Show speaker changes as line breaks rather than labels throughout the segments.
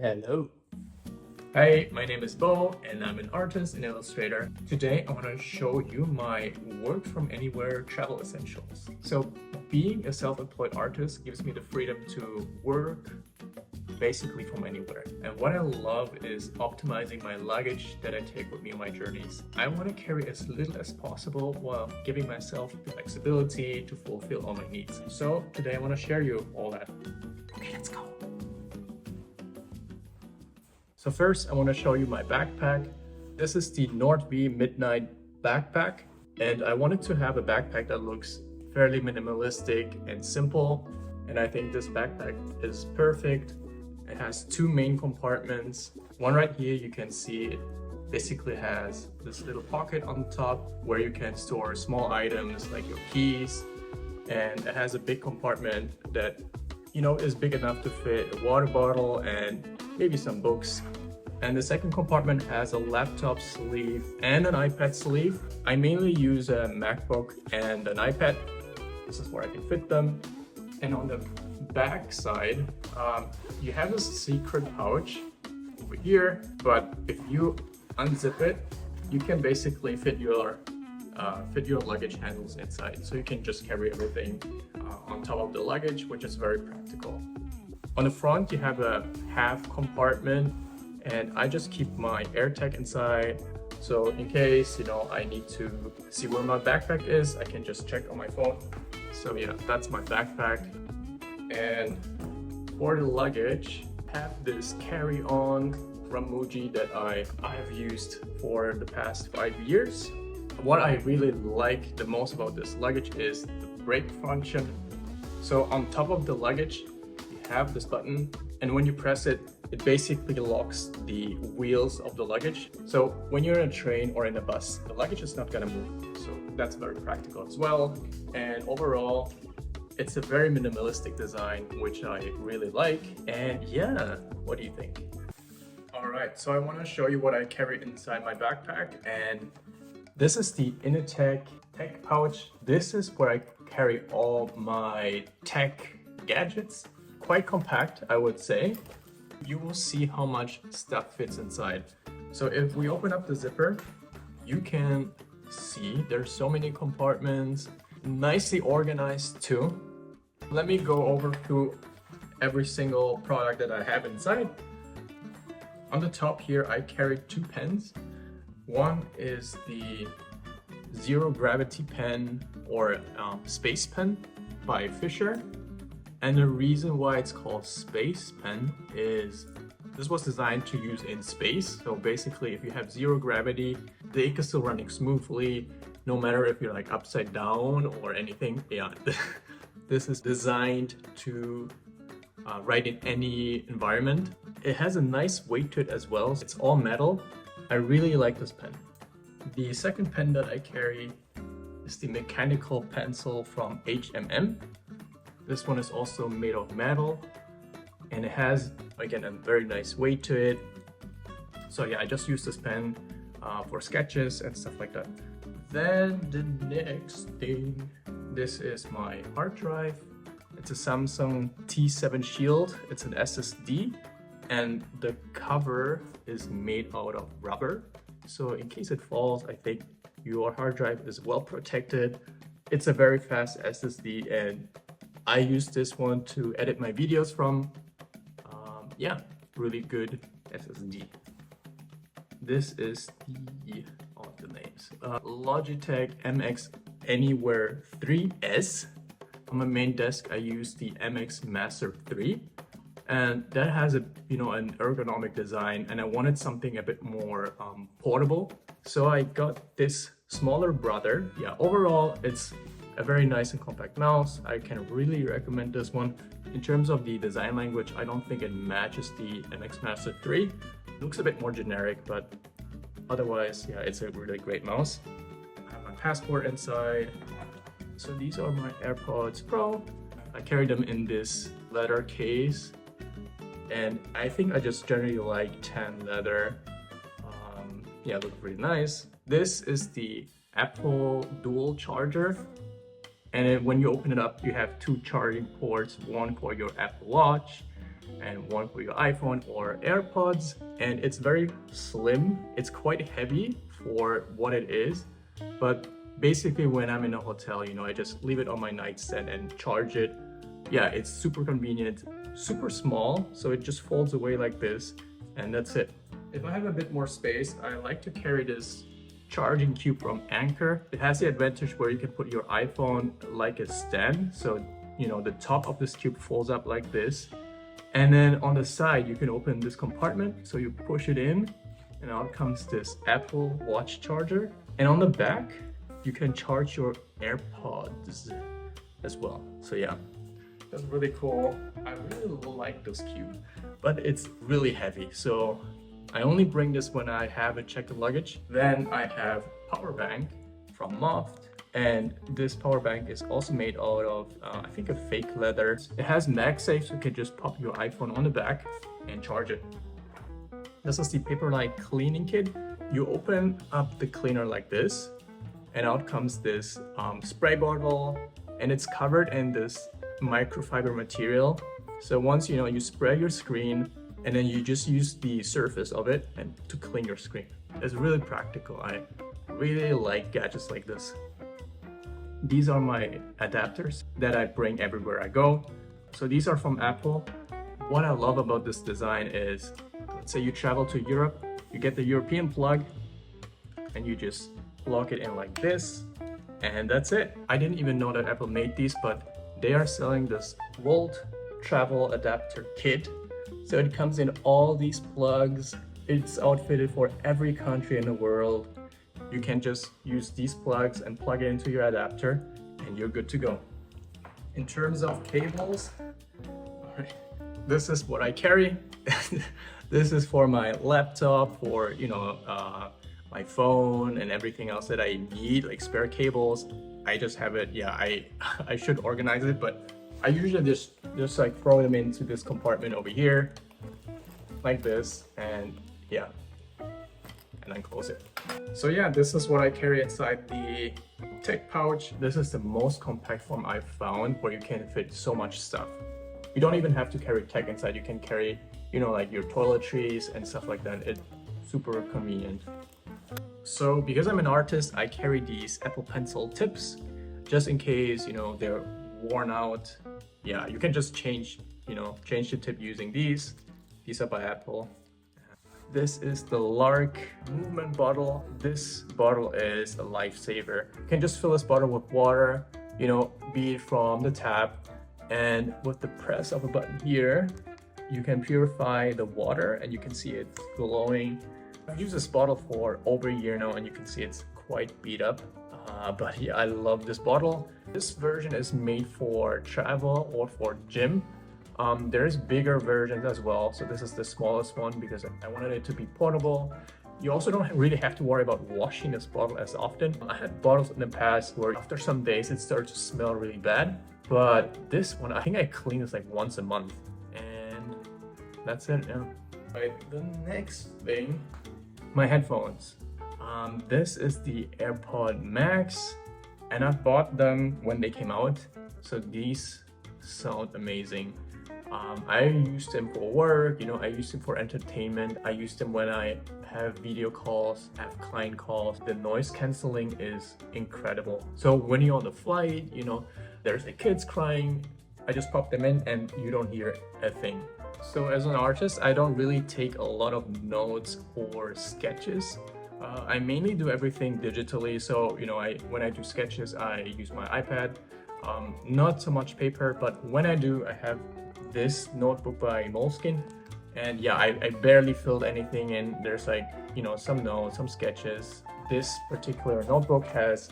Hello. Hi, my name is Bo and I'm an artist and illustrator. Today I want to show you my work from anywhere travel essentials. So being a self-employed artist gives me the freedom to work basically from anywhere. And what I love is optimizing my luggage that I take with me on my journeys. I want to carry as little as possible while giving myself the flexibility to fulfill all my needs. So today I want to share you all that. Okay, let's go. So first I want to show you my backpack. This is the Nordby Midnight backpack, and I wanted to have a backpack that looks fairly minimalistic and simple, and I think this backpack is perfect. It has two main compartments. One right here, you can see it basically has this little pocket on top where you can store small items like your keys, and it has a big compartment that is big enough to fit a water bottle and maybe some books. And the second compartment has a laptop sleeve and an iPad sleeve. I mainly use a MacBook and an iPad. This is where I can fit them. And on the back side, you have a secret pouch over here, but if you unzip it, you can basically fit your luggage handles inside. So you can just carry everything on top of the luggage, which is very practical. On the front, you have a half compartment, and I just keep my AirTag inside. So in case, I need to see where my backpack is, I can just check on my phone. So yeah, that's my backpack. And for the luggage, I have this carry-on from Muji that I have used for the past 5 years. What I really like the most about this luggage is the brake function. So on top of the luggage, you have this button, and when you press it, it basically locks the wheels of the luggage. So when you're in a train or in a bus, the luggage is not gonna move. So that's very practical as well. And overall, it's a very minimalistic design, which I really like. And yeah, what do you think? All right, so I wanna show you what I carry inside my backpack. And this is the Initech tech pouch. This is where I carry all my tech gadgets. Quite compact, I would say. You will see how much stuff fits inside. So if we open up the zipper, you can see there's so many compartments, nicely organized too. Let me go over to every single product that I have inside. On the top here, I carry two pens. One is the Zero Gravity pen or Space pen by Fisher. And the reason why it's called Space pen is this was designed to use in space. So basically, if you have zero gravity, the ink is still running smoothly, no matter if you're like upside down or anything. Yeah, this is designed to write in any environment. It has a nice weight to it as well. It's all metal. I really like this pen. The second pen that I carry is the mechanical pencil from HMM. This one is also made of metal, and it has, again, a very nice weight to it. So yeah, I just use this pen for sketches and stuff like that. Then the next thing, this is my hard drive. It's a Samsung T7 Shield. It's an SSD, and the cover is made out of rubber. So in case it falls, I think your hard drive is well protected. It's a very fast SSD, and I use this one to edit my videos from. Yeah, really good SSD. This is the names. Logitech MX Anywhere 3S. On my main desk, I use the MX Master 3. And that has an ergonomic design, and I wanted something a bit more portable. So I got this smaller brother. Yeah, overall, it's a very nice and compact mouse. I can really recommend this one. In terms of the design language, I don't think it matches the MX Master 3. It looks a bit more generic, but otherwise, yeah, it's a really great mouse. I have my passport inside. So these are my AirPods Pro. I carry them in this leather case, and I think I just generally like tan leather. Yeah, it looks really nice. This is the Apple dual charger. And when you open it up, you have two charging ports, one for your Apple Watch and one for your iPhone or AirPods. And it's very slim. It's quite heavy for what it is, but basically when I'm in a hotel, you know, I just leave it on my nightstand and charge it. Yeah, it's super convenient, super small, so it just folds away like this, and that's it. If I have a bit more space, I like to carry this charging cube from Anker. It has the advantage where you can put your iPhone like a stand, so you know the top of this cube folds up like this, and then on the side you can open this compartment, so you push it in and out comes this Apple Watch charger, and on the back you can charge your AirPods as well. So yeah, that's really cool. I really like this cube, but it's really heavy, so I only bring this when I have a checked luggage. Then I have Powerbank from Moft, and this Powerbank is also made out of I think a fake leather. It has MagSafe, so you can just pop your iPhone on the back and charge it. This is the Paperlike cleaning kit. You open up the cleaner like this, and out comes this spray bottle, and it's covered in this microfiber material. So once you spray your screen, and then you just use the surface of it and to clean your screen. It's really practical. I really like gadgets like this. These are my adapters that I bring everywhere I go. So these are from Apple. What I love about this design is, let's say you travel to Europe, you get the European plug, and you just plug it in like this, and that's it. I didn't even know that Apple made these, but they are selling this Volt travel adapter kit. So it comes in all these plugs. It's outfitted for every country in the world. You can just use these plugs and plug it into your adapter and you're good to go. In terms of cables, this is what I carry. This is for my laptop, for my phone and everything else that I need, like spare cables. I just have it. Yeah, I should organize it, but I usually just like throw them into this compartment over here, like this, and yeah, and then close it. So yeah, this is what I carry inside the tech pouch. This is the most compact form I've found where you can fit so much stuff. You don't even have to carry tech inside. You can carry, like your toiletries and stuff like that. It's super convenient. So because I'm an artist, I carry these Apple Pencil tips just in case, they're worn out. Yeah, you can just change the tip using these. These are by Apple. This is the Larq movement bottle. This bottle is a lifesaver. You can just fill this bottle with water, be it from the tap, and with the press of a button here, you can purify the water and you can see it glowing. I've used this bottle for over a year now and you can see it's quite beat up. But yeah, I love this bottle. This version is made for travel or for gym. There's bigger versions as well. So this is the smallest one because I wanted it to be portable. You also don't really have to worry about washing this bottle as often. I had bottles in the past where after some days it starts to smell really bad. But this one, I think I clean this like once a month. And that's it. Yeah. Right, the next thing, my headphones. This is the AirPod Max, and I bought them when they came out, so these sound amazing. I used them for work, I used them for entertainment. I use them when I have video calls, have client calls. The noise canceling is incredible. So when you're on the flight, there's the kids crying, I just pop them in and you don't hear a thing. So as an artist, I don't really take a lot of notes or sketches. I mainly do everything digitally. So, when I do sketches, I use my iPad. Not so much paper, but when I do, I have this notebook by Moleskine. And yeah, I barely filled anything in. There's some notes, some sketches. This particular notebook has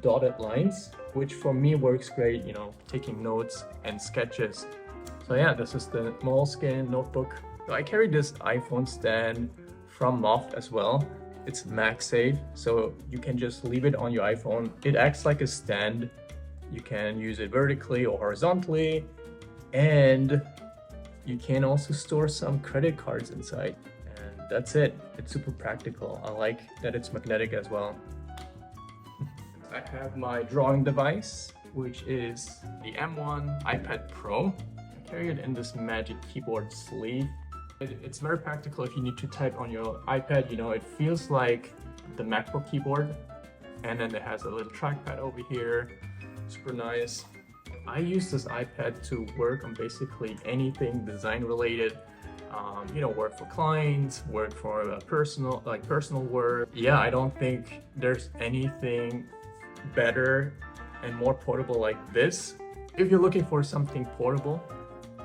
dotted lines, which for me works great, taking notes and sketches. So yeah, this is the Moleskine notebook. So I carry this iPhone stand from Moft as well. It's MagSafe, so you can just leave it on your iPhone. It acts like a stand. You can use it vertically or horizontally, and you can also store some credit cards inside. And that's it. It's super practical. I like that it's magnetic as well. I have my drawing device, which is the M1 iPad Pro. carry it in this magic keyboard sleeve. It's very practical if you need to type on your iPad. You know, it feels like the MacBook keyboard. And then it has a little trackpad over here, super nice. I use this iPad to work on basically anything design related. You know, work for clients, work for personal work. Yeah, I don't think there's anything better and more portable like this. If you're looking for something portable,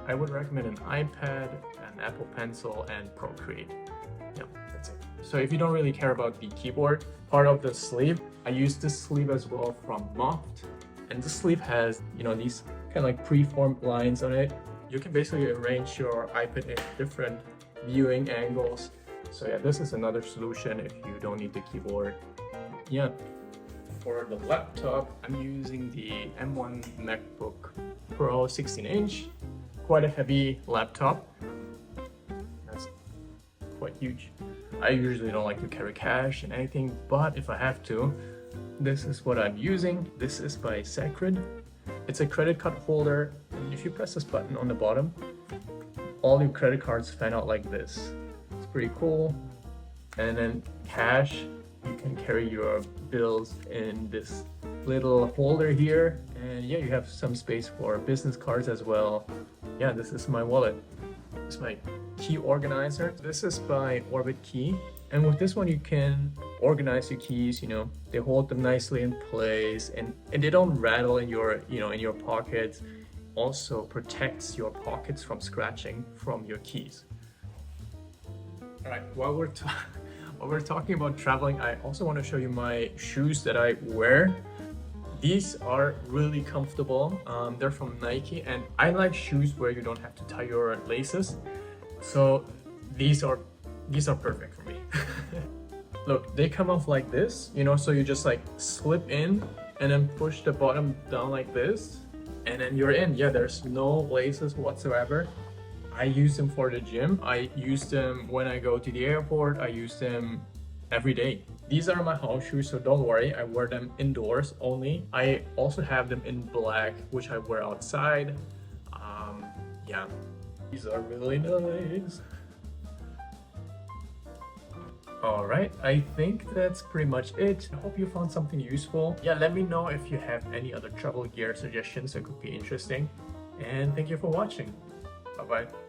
I would recommend an iPad, an Apple Pencil, and Procreate. Yeah, that's it. So if you don't really care about the keyboard part of the sleeve, I use this sleeve as well from Moft. And this sleeve has, you know, these kind of like preformed lines on it. You can basically arrange your iPad in different viewing angles. So yeah, this is another solution if you don't need the keyboard. Yeah. For the laptop, I'm using the M1 MacBook Pro 16-inch. Quite a heavy laptop. That's quite huge. I usually don't like to carry cash and anything, but if I have to, this is what I'm using. This is by Secrid. It's a credit card holder. If you press this button on the bottom, all your credit cards fan out like this. It's pretty cool. And then cash, you can carry your bills in this little holder here. And yeah, you have some space for business cards as well. Yeah, this is my wallet. This is my key organizer. This is by Orbit Key. And with this one, you can organize your keys, you know, they hold them nicely in place and they don't rattle in your, you know, in your pockets. Also protects your pockets from scratching from your keys. All right, while we're talking about traveling, I also want to show you my shoes that I wear. These are really comfortable. They're from Nike, and I like shoes where you don't have to tie your laces. So these are perfect for me. Look, they come off like this, you know, so you just like slip in and then push the bottom down like this, and then you're in. Yeah, there's no laces whatsoever. I use them for the gym. I use them when I go to the airport. I use them every day. These are my house shoes, so don't worry, I wear them indoors only. I also have them in black, which I wear outside. Yeah, these are really nice. Alright, I think that's pretty much it. I hope you found something useful. Yeah, let me know if you have any other travel gear suggestions that could be interesting. And thank you for watching. Bye-bye.